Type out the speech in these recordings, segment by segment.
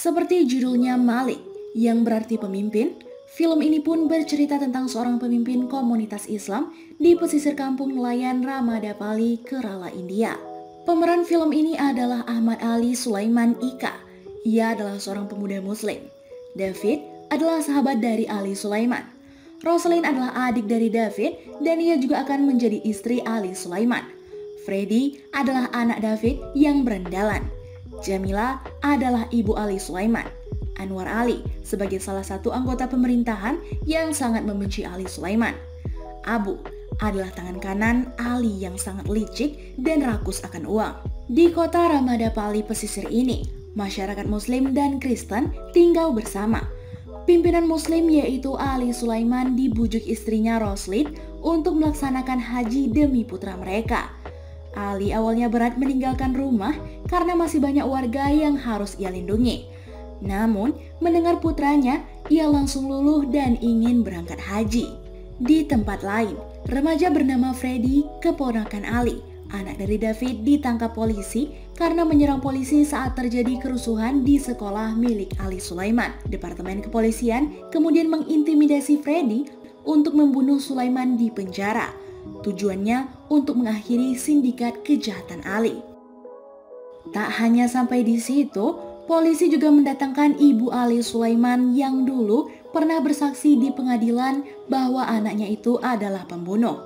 Seperti judulnya Malik, yang berarti pemimpin, film ini pun bercerita tentang seorang pemimpin komunitas Islam di pesisir kampung nelayan Ramadapalli, Kerala, India. Pemeran film ini adalah Ahmad Ali Sulaiman Ika. Ia adalah seorang pemuda muslim. David adalah sahabat dari Ali Sulaiman. Roslyn adalah adik dari David dan ia juga akan menjadi istri Ali Sulaiman. Freddy adalah anak David yang berandalan. Jamila adalah ibu Ali Sulaiman. Anwar Ali sebagai salah satu anggota pemerintahan yang sangat membenci Ali Sulaiman. Abu adalah tangan kanan Ali yang sangat licik dan rakus akan uang. Di kota Ramadapalli pesisir ini, masyarakat Muslim dan Kristen tinggal bersama. Pimpinan Muslim yaitu Ali Sulaiman dibujuk istrinya Roslyn untuk melaksanakan haji demi putra mereka. Ali awalnya berat meninggalkan rumah karena masih banyak warga yang harus ia lindungi. Namun, mendengar putranya, ia langsung luluh dan ingin berangkat haji. Di tempat lain, remaja bernama Freddy, keponakan Ali, anak dari David, ditangkap polisi karena menyerang polisi saat terjadi kerusuhan di sekolah milik Ali Sulaiman. Departemen Kepolisian kemudian mengintimidasi Freddy untuk membunuh Sulaiman di penjara. Tujuannya untuk mengakhiri sindikat kejahatan Ali. Tak hanya sampai di situ, polisi juga mendatangkan ibu Ali Sulaiman yang dulu pernah bersaksi di pengadilan bahwa anaknya itu adalah pembunuh.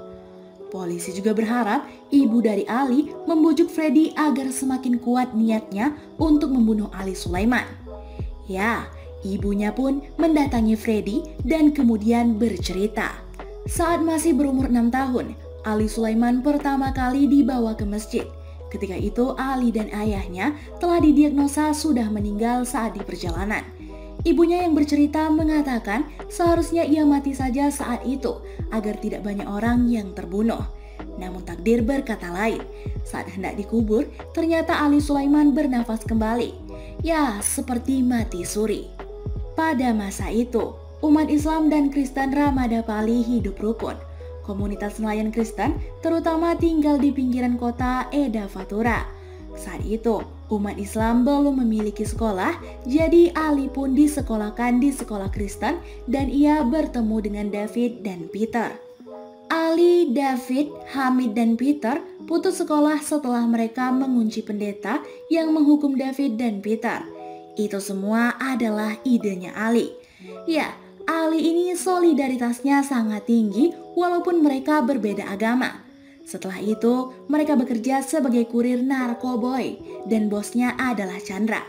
Polisi juga berharap ibu dari Ali membujuk Freddy agar semakin kuat niatnya untuk membunuh Ali Sulaiman. Ya, ibunya pun mendatangi Freddy dan kemudian bercerita. Saat masih berumur 6 tahun, Ali Sulaiman pertama kali dibawa ke masjid. Ketika itu Ali dan ayahnya telah didiagnosa sudah meninggal saat di perjalanan. Ibunya yang bercerita mengatakan seharusnya ia mati saja saat itu agar tidak banyak orang yang terbunuh. Namun takdir berkata lain. Saat hendak dikubur, ternyata Ali Sulaiman bernafas kembali. Ya, seperti mati suri. Pada masa itu, umat Islam dan Kristen Ramadapalli hidup rukun. Komunitas nelayan Kristen terutama tinggal di pinggiran kota Edavattura. Saat itu, umat Islam belum memiliki sekolah, jadi Ali pun disekolahkan di sekolah Kristen dan ia bertemu dengan David dan Peter. Ali, David, Hamid, dan Peter putus sekolah setelah mereka mengunci pendeta yang menghukum David dan Peter. Itu semua adalah idenya Ali. Ya, Ali ini solidaritasnya sangat tinggi walaupun mereka berbeda agama. Setelah itu, mereka bekerja sebagai kurir narkoboy dan bosnya adalah Chandra.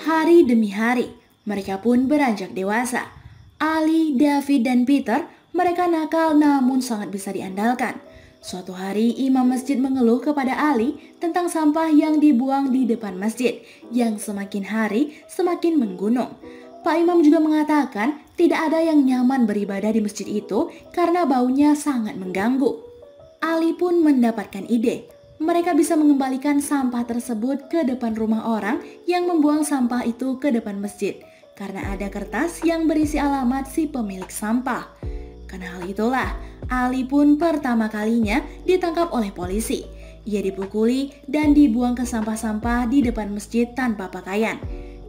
Hari demi hari, mereka pun beranjak dewasa. Ali, David, dan Peter, mereka nakal namun sangat bisa diandalkan. Suatu hari, imam masjid mengeluh kepada Ali tentang sampah yang dibuang di depan masjid, yang semakin hari semakin menggunung. Pak Imam juga mengatakan tidak ada yang nyaman beribadah di masjid itu karena baunya sangat mengganggu. Ali pun mendapatkan ide. Mereka bisa mengembalikan sampah tersebut ke depan rumah orang yang membuang sampah itu ke depan masjid karena ada kertas yang berisi alamat si pemilik sampah. Karena hal itulah, Ali pun pertama kalinya ditangkap oleh polisi. Ia dipukuli dan dibuang ke sampah-sampah di depan masjid tanpa pakaian.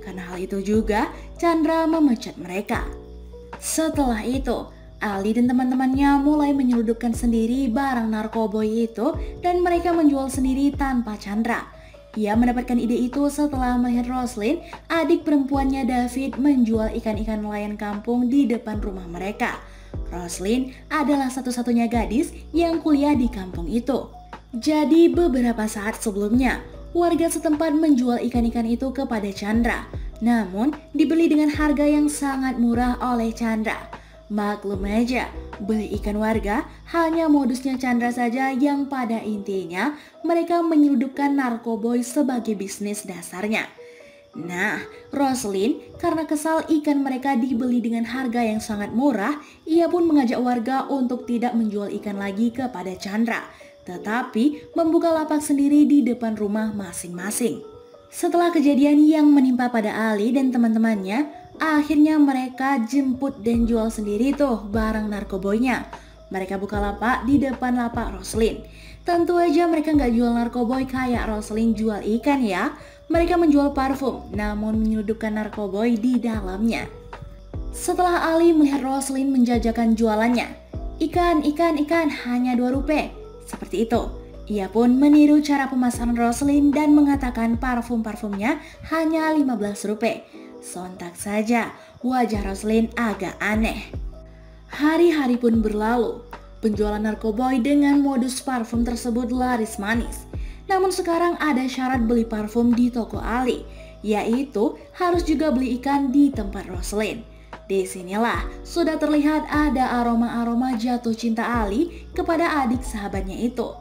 Karena hal itu juga, Chandra memecat mereka. Setelah itu, Ali dan teman-temannya mulai menyeludupkan sendiri barang narkoboy itu dan mereka menjual sendiri tanpa Chandra. Ia mendapatkan ide itu setelah melihat Roslyn, adik perempuannya David, menjual ikan-ikan nelayan kampung di depan rumah mereka. Roslyn adalah satu-satunya gadis yang kuliah di kampung itu. Jadi beberapa saat sebelumnya, warga setempat menjual ikan-ikan itu kepada Chandra, namun dibeli dengan harga yang sangat murah oleh Chandra. Maklum aja, beli ikan warga hanya modusnya Chandra saja yang pada intinya mereka menyeludupkan narkoboy sebagai bisnis dasarnya. Nah, Roslyn karena kesal ikan mereka dibeli dengan harga yang sangat murah, ia pun mengajak warga untuk tidak menjual ikan lagi kepada Chandra, tetapi membuka lapak sendiri di depan rumah masing-masing. Setelah kejadian yang menimpa pada Ali dan teman-temannya, akhirnya mereka jemput dan jual sendiri tuh barang narkoboynya. Mereka buka lapak di depan lapak Roslyn. Tentu aja mereka nggak jual narkoboy kayak Roslyn jual ikan ya. Mereka menjual parfum, namun menyelundupkan narkoboy di dalamnya. Setelah Ali melihat Roslyn menjajakan jualannya, ikan, hanya 2 rupiah. Seperti itu. Ia pun meniru cara pemasaran Roslyn dan mengatakan parfum-parfumnya hanya 15 rupiah. Sontak saja, wajah Roslyn agak aneh. Hari-hari pun berlalu. Penjualan narkoboy dengan modus parfum tersebut laris manis. Namun sekarang ada syarat beli parfum di toko Ali, yaitu harus juga beli ikan di tempat Roslyn. Disinilah sudah terlihat ada aroma-aroma jatuh cinta Ali kepada adik sahabatnya itu.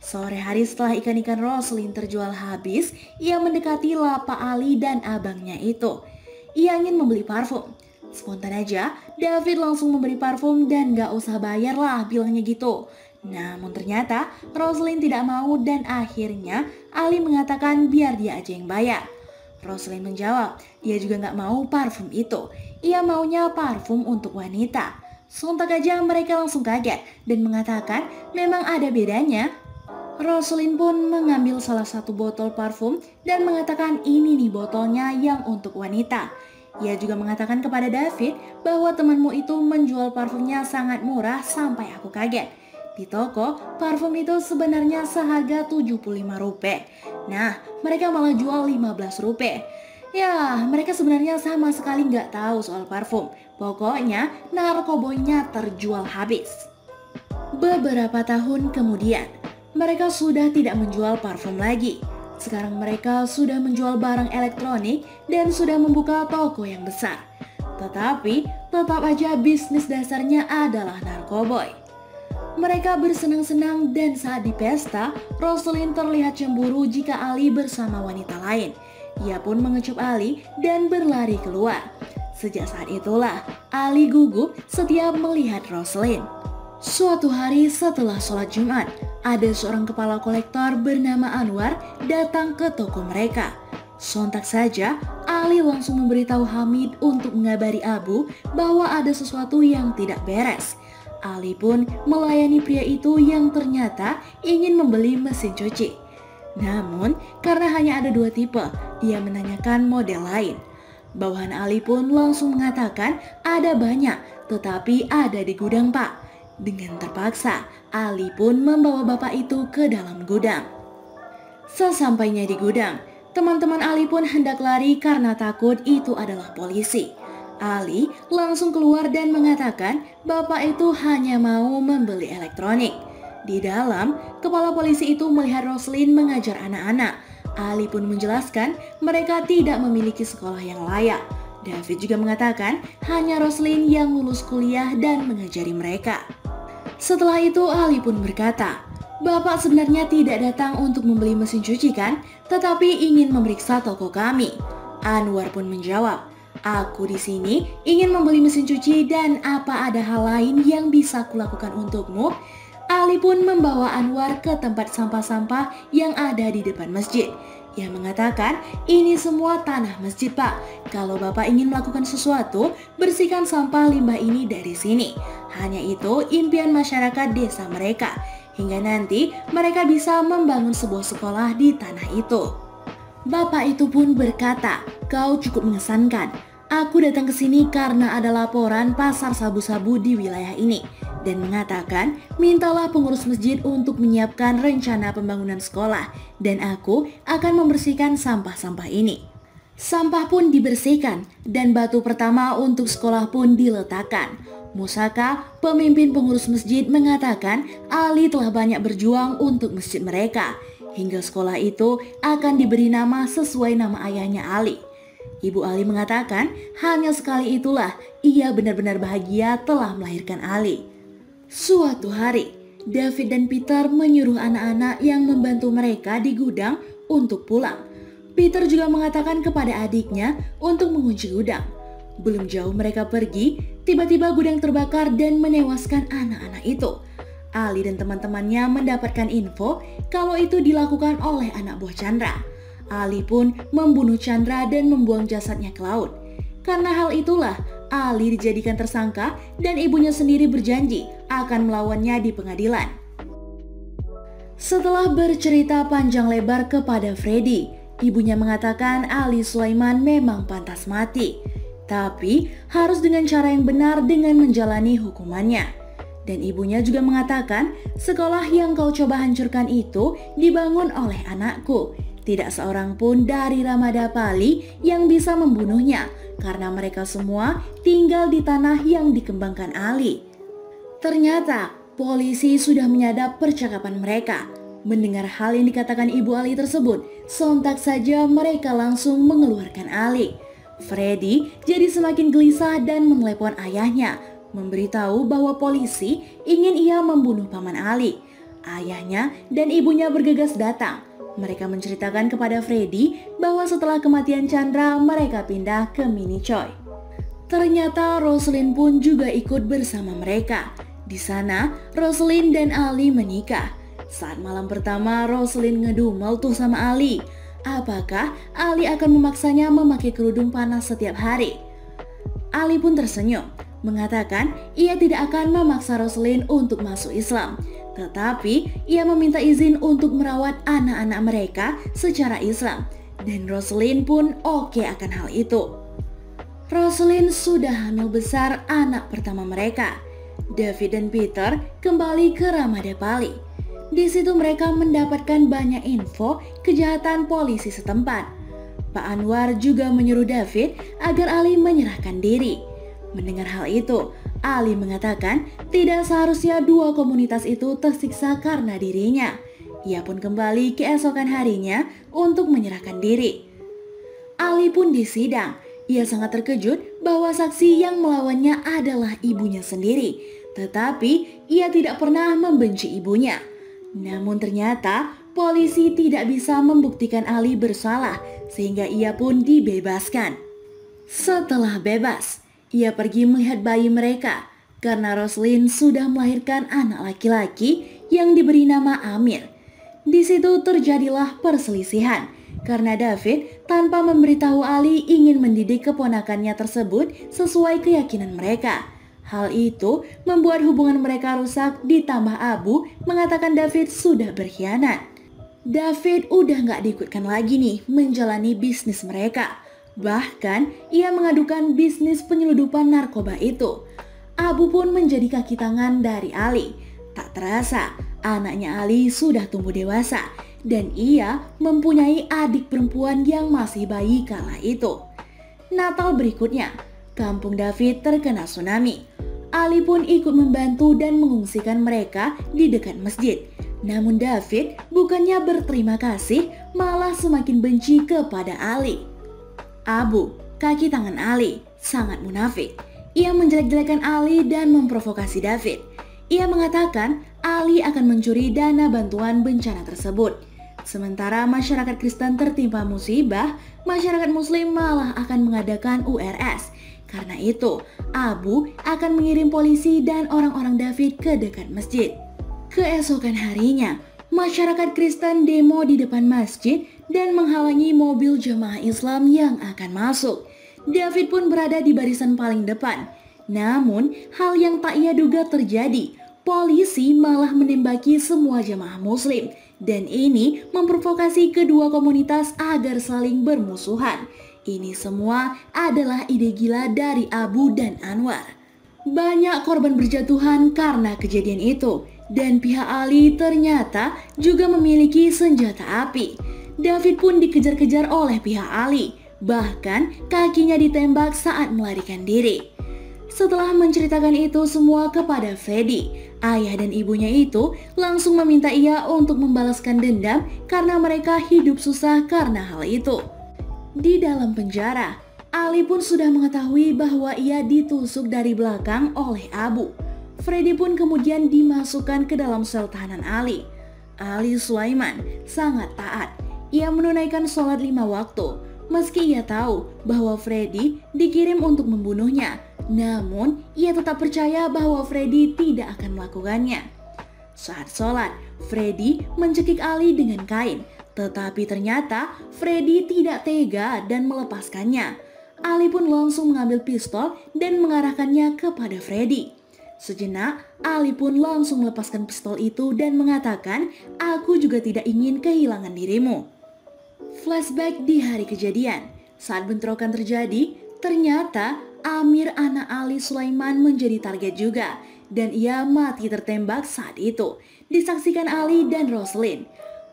Sore hari setelah ikan-ikan Roslyn terjual habis, ia mendekati lapak Ali dan abangnya itu. Ia ingin membeli parfum. Spontan aja, David langsung memberi parfum dan gak usah bayar lah, bilangnya gitu. Namun ternyata Roslyn tidak mau dan akhirnya Ali mengatakan biar dia aja yang bayar. Roslyn menjawab, dia juga gak mau parfum itu. Ia maunya parfum untuk wanita. Sontak aja mereka langsung kaget dan mengatakan memang ada bedanya. Roslyn pun mengambil salah satu botol parfum dan mengatakan ini nih botolnya yang untuk wanita. Ia juga mengatakan kepada David bahwa temanmu itu menjual parfumnya sangat murah sampai aku kaget. Di toko, parfum itu sebenarnya seharga 75 rupiah. Nah, mereka malah jual 15 rupiah. Ya, mereka sebenarnya sama sekali nggak tahu soal parfum. Pokoknya, narkoboynya terjual habis. Beberapa tahun kemudian, mereka sudah tidak menjual parfum lagi. Sekarang mereka sudah menjual barang elektronik dan sudah membuka toko yang besar. Tetapi, tetap aja bisnis dasarnya adalah narkoboy. Mereka bersenang-senang dan saat di pesta, Roslyn terlihat cemburu jika Ali bersama wanita lain. Ia pun mengecup Ali dan berlari keluar. Sejak saat itulah, Ali gugup setiap melihat Roslyn. Suatu hari setelah sholat Jumat, ada seorang kepala kolektor bernama Anwar datang ke toko mereka. Sontak saja, Ali langsung memberitahu Hamid untuk mengabari Abu bahwa ada sesuatu yang tidak beres. Ali pun melayani pria itu yang ternyata ingin membeli mesin cuci. Namun, karena hanya ada 2 tipe, ia menanyakan model lain. Bawahan Ali pun langsung mengatakan ada banyak, tetapi ada di gudang Pak. Dengan terpaksa, Ali pun membawa bapak itu ke dalam gudang. Sesampainya di gudang, teman-teman Ali pun hendak lari karena takut itu adalah polisi. Ali langsung keluar dan mengatakan bapak itu hanya mau membeli elektronik. Di dalam, kepala polisi itu melihat Roslyn mengajar anak-anak. Ali pun menjelaskan mereka tidak memiliki sekolah yang layak. David juga mengatakan hanya Roslyn yang lulus kuliah dan mengajari mereka. Setelah itu Ali pun berkata, "Bapak sebenarnya tidak datang untuk membeli mesin cuci kan? Tetapi ingin memeriksa toko kami." Anwar pun menjawab, "Aku di sini ingin membeli mesin cuci dan apa ada hal lain yang bisa kulakukan untukmu?" Ali pun membawa Anwar ke tempat sampah-sampah yang ada di depan masjid. Ia mengatakan, ini semua tanah masjid Pak. Kalau Bapak ingin melakukan sesuatu, bersihkan sampah limbah ini dari sini. Hanya itu impian masyarakat desa mereka. Hingga nanti mereka bisa membangun sebuah sekolah di tanah itu. Bapak itu pun berkata, "Kau cukup mengesankan. Aku datang ke sini karena ada laporan pasar sabu-sabu di wilayah ini." Dan mengatakan, mintalah pengurus masjid untuk menyiapkan rencana pembangunan sekolah dan aku akan membersihkan sampah-sampah ini. Sampah pun dibersihkan dan batu pertama untuk sekolah pun diletakkan. Musaka, pemimpin pengurus masjid, mengatakan Ali telah banyak berjuang untuk masjid mereka hingga sekolah itu akan diberi nama sesuai nama ayahnya Ali. Ibu Ali mengatakan hanya sekali itulah ia benar-benar bahagia telah melahirkan Ali. Suatu hari, David dan Peter menyuruh anak-anak yang membantu mereka di gudang untuk pulang. Peter juga mengatakan kepada adiknya untuk mengunci gudang. Belum jauh mereka pergi, tiba-tiba gudang terbakar dan menewaskan anak-anak itu. Ali dan teman-temannya mendapatkan info kalau itu dilakukan oleh anak buah Chandra. Ali pun membunuh Chandra dan membuang jasadnya ke laut. Karena hal itulah, Ali dijadikan tersangka dan ibunya sendiri berjanji akan melawannya di pengadilan. Setelah bercerita panjang lebar kepada Freddy, ibunya mengatakan Ali Sulaiman memang pantas mati, tapi harus dengan cara yang benar dengan menjalani hukumannya. Dan ibunya juga mengatakan, sekolah yang kau coba hancurkan itu dibangun oleh anakku. Tidak seorang pun dari Ramadapali yang bisa membunuhnya, karena mereka semua tinggal di tanah yang dikembangkan Ali. Ternyata polisi sudah menyadap percakapan mereka. Mendengar hal yang dikatakan ibu Ali tersebut, sontak saja mereka langsung mengeluarkan Ali. Freddy jadi semakin gelisah dan menelepon ayahnya, memberitahu bahwa polisi ingin ia membunuh paman Ali. Ayahnya dan ibunya bergegas datang. Mereka menceritakan kepada Freddy bahwa setelah kematian Chandra, mereka pindah ke Mini Choi. Ternyata Roslyn pun juga ikut bersama mereka. Di sana, Roslyn dan Ali menikah. Saat malam pertama, Roslyn ngedumel tuh sama Ali. Apakah Ali akan memaksanya memakai kerudung panas setiap hari? Ali pun tersenyum, mengatakan ia tidak akan memaksa Roslyn untuk masuk Islam. Tetapi ia meminta izin untuk merawat anak-anak mereka secara Islam. Dan Roslyn pun oke akan hal itu. Roslyn sudah hamil besar anak pertama mereka. David dan Peter kembali ke Ramadapali. Di situ mereka mendapatkan banyak info kejahatan polisi setempat. Pak Anwar juga menyuruh David agar Ali menyerahkan diri. Mendengar hal itu, Ali mengatakan tidak seharusnya dua komunitas itu tersiksa karena dirinya. Ia pun kembali keesokan harinya untuk menyerahkan diri. Ali pun disidang. Ia sangat terkejut bahwa saksi yang melawannya adalah ibunya sendiri. Tetapi ia tidak pernah membenci ibunya. Namun ternyata polisi tidak bisa membuktikan Ali bersalah sehingga ia pun dibebaskan. Setelah bebas, ia pergi melihat bayi mereka karena Roslyn sudah melahirkan anak laki-laki yang diberi nama Amir. Di situ terjadilah perselisihan karena David tanpa memberitahu Ali ingin mendidik keponakannya tersebut sesuai keyakinan mereka. Hal itu membuat hubungan mereka rusak, ditambah Abu mengatakan David sudah berkhianat. David udah gak diikutkan lagi nih menjalani bisnis mereka. Bahkan ia mengadukan bisnis penyeludupan narkoba itu. Abu pun menjadi kaki tangan dari Ali. Tak terasa anaknya Ali sudah tumbuh dewasa dan ia mempunyai adik perempuan yang masih bayi kala itu. Natal berikutnya, kampung David terkena tsunami. Ali pun ikut membantu dan mengungsikan mereka di dekat masjid. Namun David bukannya berterima kasih, malah semakin benci kepada Ali. Abu, kaki tangan Ali, sangat munafik. Ia menjelek-jelekan Ali dan memprovokasi David. Ia mengatakan Ali akan mencuri dana bantuan bencana tersebut. Sementara masyarakat Kristen tertimpa musibah, masyarakat Muslim malah akan mengadakan URS. Karena itu, Abu akan mengirim polisi dan orang-orang David ke dekat masjid. Keesokan harinya, masyarakat Kristen demo di depan masjid dan menghalangi mobil jemaah Islam yang akan masuk. David pun berada di barisan paling depan. Namun, hal yang tak ia duga terjadi. Polisi malah menembaki semua jemaah Muslim. Dan ini memprovokasi kedua komunitas agar saling bermusuhan. Ini semua adalah ide gila dari Abu dan Anwar. Banyak korban berjatuhan karena kejadian itu. Dan pihak Ali ternyata juga memiliki senjata api. David pun dikejar-kejar oleh pihak Ali. Bahkan kakinya ditembak saat melarikan diri. Setelah menceritakan itu semua kepada Freddy, ayah dan ibunya itu langsung meminta ia untuk membalaskan dendam karena mereka hidup susah karena hal itu. Di dalam penjara, Ali pun sudah mengetahui bahwa ia ditusuk dari belakang oleh Abu. Freddy pun kemudian dimasukkan ke dalam sel tahanan Ali. Ali Sulaiman sangat taat. Ia menunaikan sholat 5 waktu. Meski ia tahu bahwa Freddy dikirim untuk membunuhnya, namun ia tetap percaya bahwa Freddy tidak akan melakukannya. Saat sholat, Freddy mencekik Ali dengan kain. Tetapi ternyata Freddy tidak tega dan melepaskannya. Ali pun langsung mengambil pistol dan mengarahkannya kepada Freddy. Sejenak, Ali pun langsung melepaskan pistol itu dan mengatakan, "Aku juga tidak ingin kehilangan dirimu." Flashback di hari kejadian. Saat bentrokan terjadi, ternyata Amir anak Ali Sulaiman menjadi target juga. Dan ia mati tertembak saat itu. Disaksikan Ali dan Roslin.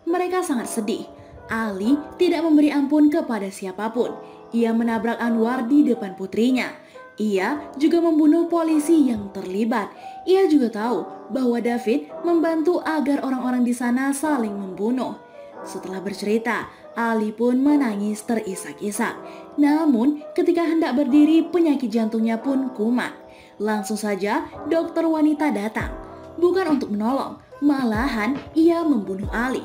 Mereka sangat sedih. Ali tidak memberi ampun kepada siapapun. Ia menabrak Anwar di depan putrinya. Ia juga membunuh polisi yang terlibat. Ia juga tahu bahwa David membantu agar orang-orang di sana saling membunuh. Setelah bercerita, Ali pun menangis terisak-isak. Namun, ketika hendak berdiri, penyakit jantungnya pun kumat. Langsung saja, dokter wanita datang. Bukan untuk menolong, malahan ia membunuh Ali.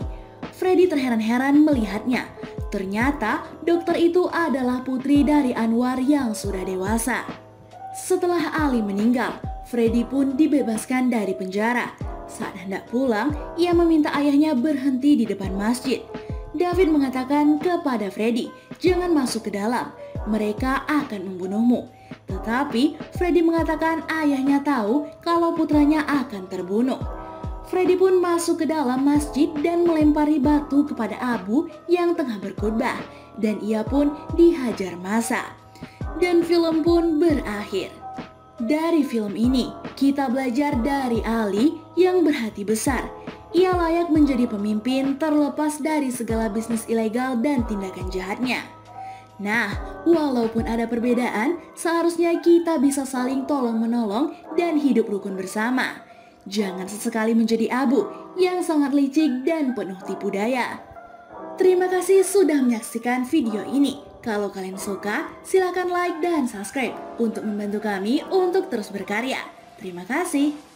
Freddy terheran-heran melihatnya. Ternyata, dokter itu adalah putri dari Anwar yang sudah dewasa. Setelah Ali meninggal, Freddy pun dibebaskan dari penjara. Saat hendak pulang, ia meminta ayahnya berhenti di depan masjid. David mengatakan kepada Freddy, "Jangan masuk ke dalam, mereka akan membunuhmu." Tetapi Freddy mengatakan ayahnya tahu kalau putranya akan terbunuh. Freddy pun masuk ke dalam masjid dan melempari batu kepada Abu yang tengah berkhutbah, dan ia pun dihajar massa. Dan film pun berakhir. Dari film ini, kita belajar dari Ali yang berhati besar. Ia layak menjadi pemimpin terlepas dari segala bisnis ilegal dan tindakan jahatnya. Nah, walaupun ada perbedaan, seharusnya kita bisa saling tolong-menolong dan hidup rukun bersama. Jangan sesekali menjadi Abu yang sangat licik dan penuh tipu daya. Terima kasih sudah menyaksikan video ini. Kalau kalian suka, silakan like dan subscribe untuk membantu kami untuk terus berkarya. Terima kasih.